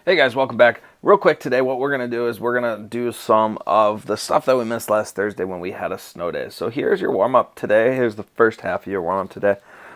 Hey guys, welcome back. Real quick today, what we're going to do is we're going to do some of the stuff that we missed last Thursday when we had a snow day. So here's your warm-up today. Here's the first half of your warm-up today.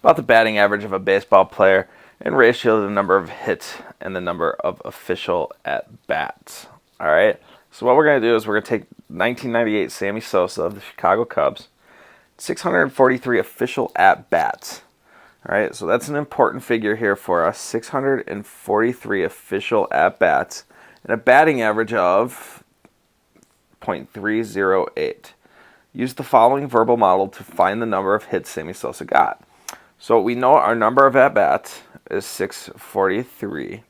About the batting average of a baseball player in ratio to the number of hits and the number of official at-bats. All right? So what we're going to do is we're going to take 1998 Sammy Sosa of the Chicago Cubs, 643 official at-bats. All right, so that's an important figure here for us. 643 official at-bats and a batting average of .308. Use the following verbal model to find the number of hits Sammy Sosa got. So we know our number of at-bats is 643.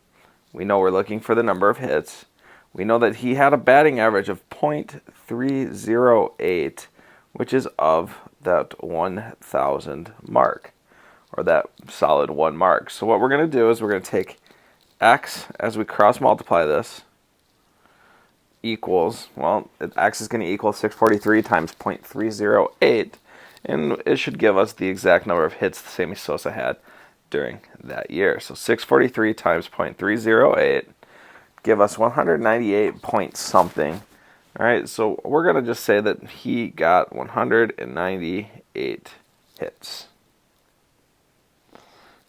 We know we're looking for the number of hits. We know that he had a batting average of .308, which is of that 1,000 mark, or that solid 1 mark. So what we're going to do is we're going to take x as we cross multiply this equals, well, x is going to equal 643 times .308, and it should give us the exact number of hits Sammy Sosa had during that year. So 643 times .308 give us 198 point something. All right, so we're going to just say that he got 198 hits.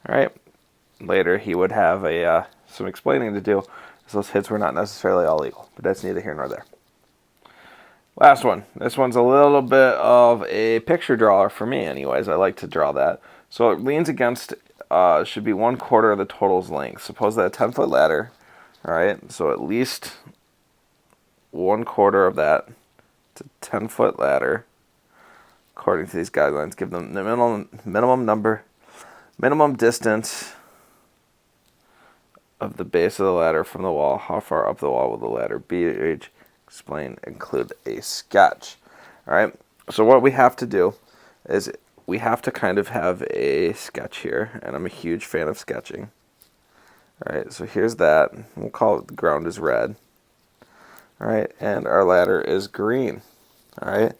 All right, later he would have some explaining to do, as those hits were not necessarily all equal, but that's neither here nor there. Last one. This one's a little bit of a picture drawer for me anyways. I like to draw that. So it leans against, should be 1/4 of the total's length. Suppose that a 10-foot ladder, all right, so at least 1/4 of that. It's a 10-foot ladder, according to these guidelines. Give them the minimum distance of the base of the ladder from the wall. How far up the wall will the ladder be? Explain, include a sketch. All right, so what we have to do is we have to kind of have a sketch here, and I'm a huge fan of sketching. All right, so here's that. We'll call it the ground is red. All right, and our ladder is green. All right,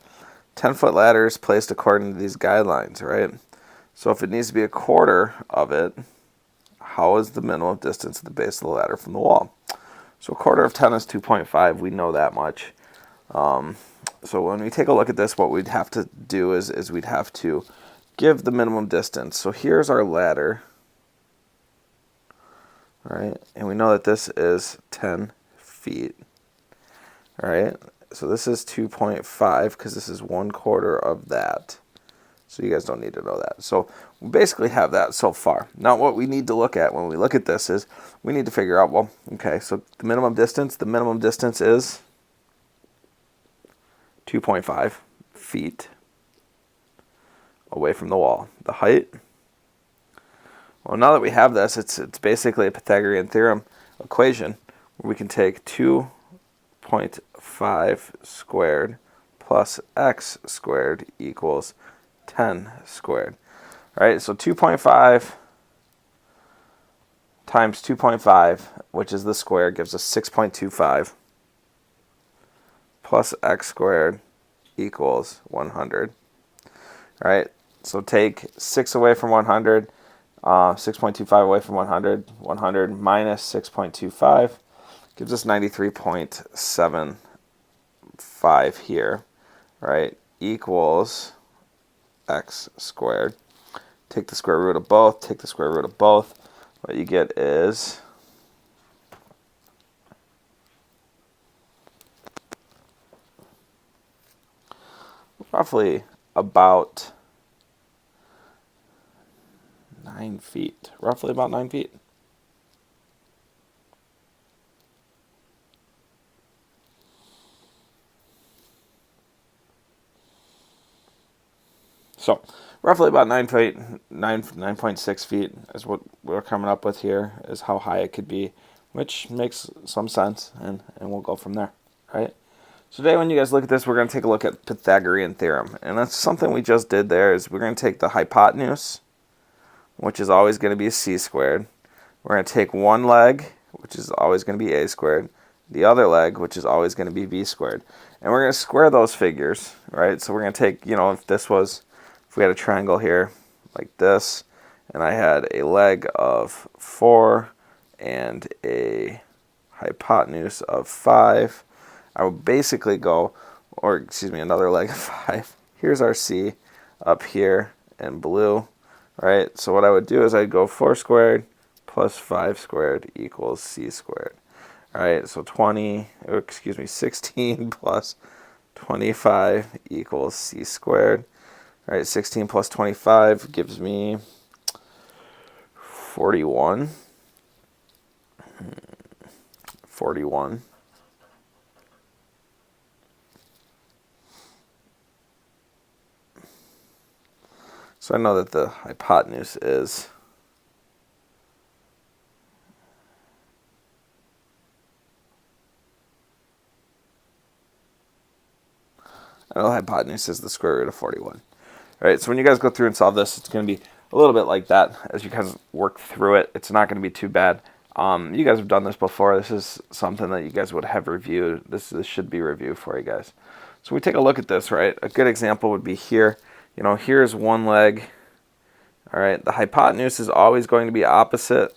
10-foot ladder is placed according to these guidelines, right? So if it needs to be 1/4 of it, how is the minimum distance at the base of the ladder from the wall? So 1/4 of 10 is 2.5. We know that much. So when we take a look at this, what we'd have to do is we'd have to give the minimum distance. So here's our ladder. All right, and we know that this is 10 feet. All right, so this is 2.5 because this is 1/4 of that. So you guys don't need to know that. So we basically have that so far. Now what we need to look at when we look at this is we need to figure out, well, okay, so the minimum distance is 2.5 feet away from the wall. The height, well, now that we have this, it's basically a Pythagorean theorem equation where we can take 2.5 squared plus x squared equals 10 squared. All right, so 2.5 times 2.5, which is the square, gives us 6.25 plus x squared equals 100. All right, so take 6 away from 100, 6.25 away from 100, 100 minus 6.25 gives us 93.75 here, right, equals x squared. Take the square root of both, take the square root of both. What you get is roughly about 9 feet. Roughly about 9 feet. So roughly about 9 feet, 9.6 feet is what we're coming up with here, is how high it could be, which makes some sense, and we'll go from there, right? So today when you guys look at this, we're going to take a look at Pythagorean theorem, and that's something we just did there, is we're going to take the hypotenuse, which is always going to be c squared. We're going to take one leg, which is always going to be a squared, the other leg, which is always going to be b squared. And we're going to square those figures, right? So we're going to take, if we had a triangle here like this, and I had a leg of 4 and a hypotenuse of 5. I would basically go, or excuse me, another leg of 5. Here's our C up here in blue, right? So what I would do is I'd go 4 squared plus 5 squared equals C squared. All right, so 16 plus 25 equals C squared. All right, 16 plus 25 gives me 41. 41. So I know that the hypotenuse is the hypotenuse is the square root of 41. All right, so when you guys go through and solve this, it's going to be a little bit like that as you guys work through it. It's not going to be too bad. You guys have done this before. This is something that you guys would have reviewed. This should be review for you guys. So we take a look at this, right? A good example would be here. You know, here's one leg. All right, the hypotenuse is always going to be opposite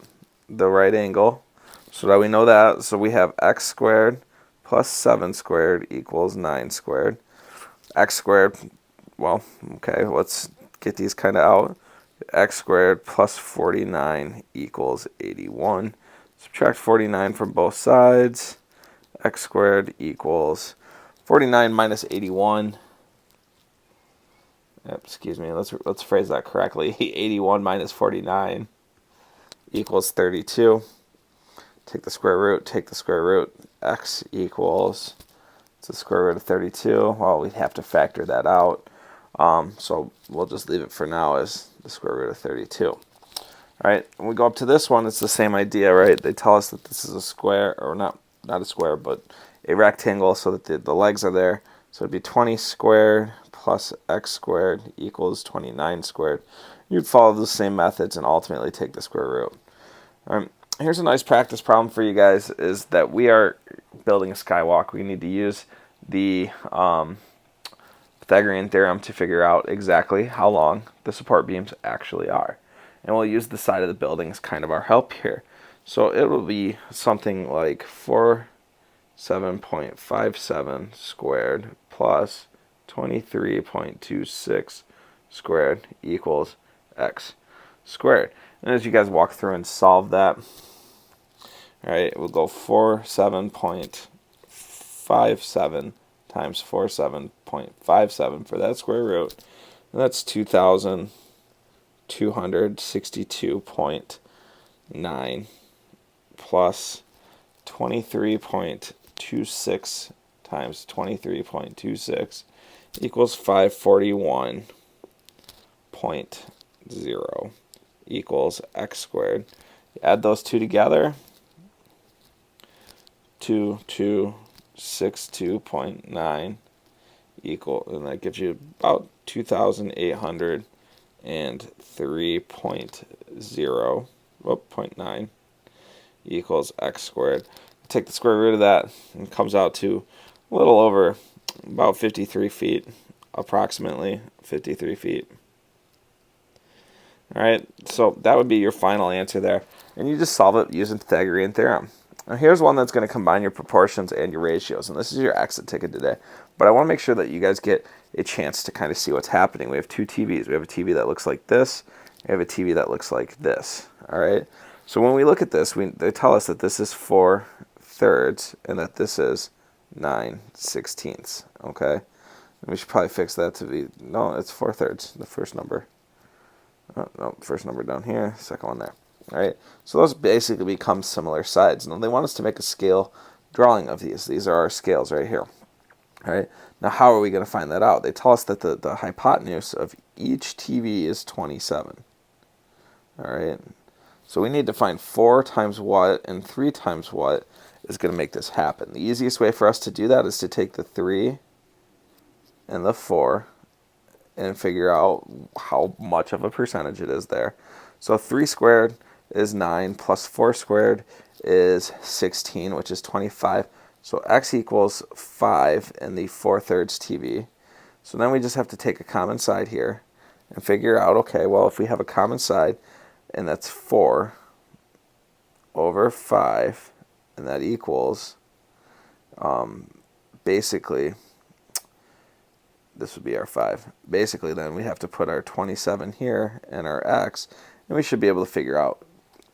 the right angle. So that we know that. So we have x squared plus 7 squared equals 9 squared. X squared, well, okay, let's get these kind of out. X squared plus 49 equals 81. Subtract 49 from both sides. X squared equals 49 minus 81. Excuse me, let's phrase that correctly. 81 minus 49 equals 32. Take the square root, take the square root. X equals, it's the square root of 32. Well, we'd have to factor that out. So we'll just leave it for now as the square root of 32. All right, when we go up to this one, it's the same idea, right? They tell us that this is a square, or not a square, but a rectangle, so that the legs are there. So it'd be 20 squared plus x squared equals 29 squared. You'd follow the same methods and ultimately take the square root. All right, here's a nice practice problem for you guys, is that we are building a skywalk. We need to use the Pythagorean theorem to figure out exactly how long the support beams actually are. And we'll use the side of the building as kind of our help here. So it will be something like 47.57 squared plus 23.26 squared equals x squared. And as you guys walk through and solve that, all right, we'll go 47.57 times 47.57 for that square root. And that's 2,262.9 plus 23.26 times 23.26 equals 541.0 equals x squared. You add those two together, 2262.9 equal, and that gives you about 2,803.0 equals x squared. Take the square root of that, and it comes out to a little over about 53 feet, approximately 53 feet. All right, so that would be your final answer there, and you just solve it using Pythagorean theorem. Now here's one that's going to combine your proportions and your ratios, and this is your exit ticket today. But I want to make sure that you guys get a chance to kind of see what's happening. We have two TVs. We have a TV that looks like this. We have a TV that looks like this. All right. So when we look at this, they tell us that this is 4/3 and that this is 9/16. Okay. And we should probably fix that to be, no, it's 4/3, the first number. Oh, no, first number down here, second one there. All right, so those basically become similar sides. Now they want us to make a scale drawing of these. These are our scales right here. All right, now how are we going to find that out? They tell us that the hypotenuse of each TV is 27. All right, so we need to find 4 times what and 3 times what is going to make this happen. The easiest way for us to do that is to take the 3 and the 4 and figure out how much of a percentage it is there. So 3 squared is 9 plus 4 squared is 16, which is 25. So x equals 5 in the 4/3 TV. So then we just have to take a common side here and figure out, okay, well, if we have a common side, and that's 4 over 5 and that equals, basically, this would be our 5. Basically, then we have to put our 27 here and our x, and we should be able to figure out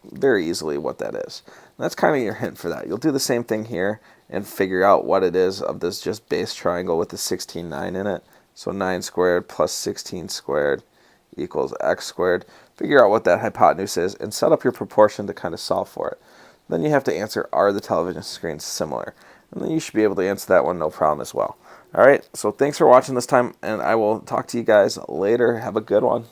very easily what that is. And that's kind of your hint for that. You'll do the same thing here and figure out what it is of this just base triangle with the 16, 9 in it. So 9 squared plus 16 squared equals x squared. Figure out what that hypotenuse is and set up your proportion to kind of solve for it. Then you have to answer, are the television screens similar? And then you should be able to answer that one no problem as well. All right, so thanks for watching this time, and I will talk to you guys later. Have a good one.